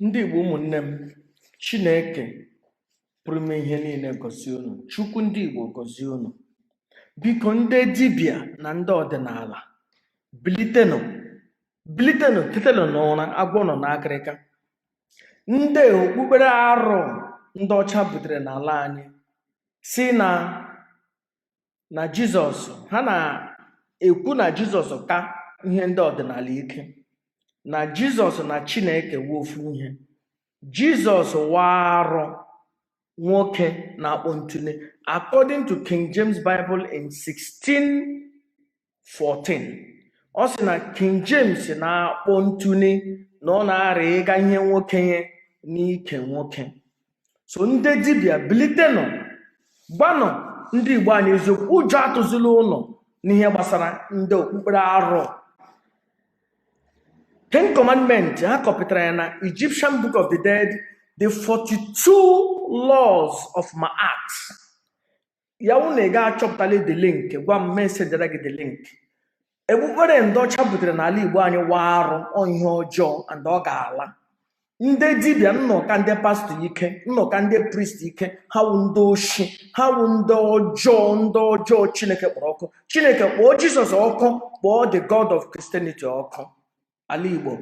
Ndị Igbo ụmụnne m, Chineke pụrụ ime ihe niile gọzie unu. Chukwu ndị Igbo gọzie unu. Biko ndị dibịa na ndị ọdịnala, bilitenụ, tetenu n'ụra, agwọ nọ n'akịrịka. Ndị okpukpere arụ ndị ọcha butere n'ala anyị si na Jizọs, ha na-ekwu na Jizọs ka ihe ndị ọdịnala ike, na Jizọs na Chineke wofu ihe. Jizọs warụ nwoke na-akpọ ntụle, according to King James Bible in 1614. Ọ sị na King James na-akpọ ntụle na ọ na-arị ịga ihe nwoke ihe n'ike nwoke. So ndị dibịa, bilitenụ, gbanụ ndị Igbo anyị eziokwu, ụjọ atụzila ụlọ n'ihe gbasara ndị okpukpere arụ. Ten Commandments ha kọpụtara ya na Egyptian Book of the Dead, the 42 laws of Ma'at. Ya unu ị ga-achọpụtali the link, gwa m mesedara gị the link. Ekpukpere ndị ọcha butere n'ala Igbo anyị warụ ihe ọjọọ, and ọ ga-ala. Ndị dibịa, nnọka ndị pastọ ike, nnọka ndị priest ike, ha wụ ndị oshi, ha wụ ndị ọjọọ Chineke kpọrọ ọkụ. Chineke kpọọ Jizọs ọkụ, kpọọ the God of Christianity ọkụ. Ala Igbo,